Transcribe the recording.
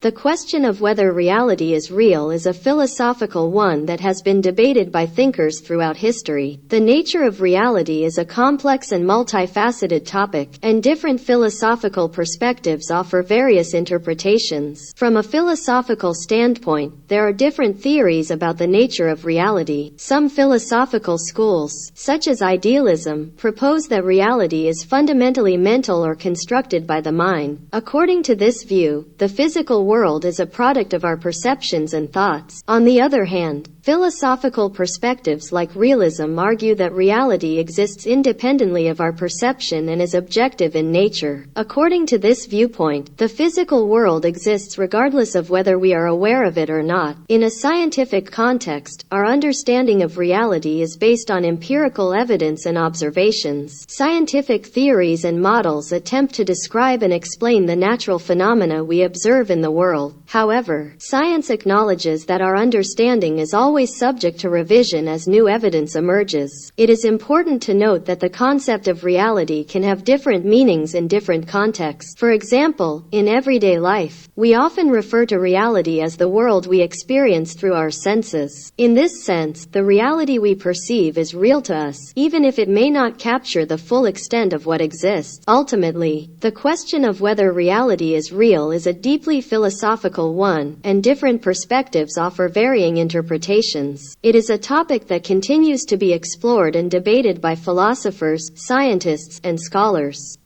The question of whether reality is real is a philosophical one that has been debated by thinkers throughout history. The nature of reality is a complex and multifaceted topic, and different philosophical perspectives offer various interpretations. From a philosophical standpoint, there are different theories about the nature of reality. Some philosophical schools, such as idealism, propose that reality is fundamentally mental or constructed by the mind. According to this view, the physical world is a product of our perceptions and thoughts. On the other hand, philosophical perspectives like realism argue that reality exists independently of our perception and is objective in nature. According to this viewpoint, the physical world exists regardless of whether we are aware of it or not. In a scientific context, our understanding of reality is based on empirical evidence and observations. Scientific theories and models attempt to describe and explain the natural phenomena we observe in the world. However, science acknowledges that our understanding is always subject to revision as new evidence emerges. It is important to note that the concept of reality can have different meanings in different contexts. For example, in everyday life, we often refer to reality as the world we experience through our senses. In this sense, the reality we perceive is real to us, even if it may not capture the full extent of what exists. Ultimately, the question of whether reality is real is a deeply philosophical one, and different perspectives offer varying interpretations. It is a topic that continues to be explored and debated by philosophers, scientists, and scholars.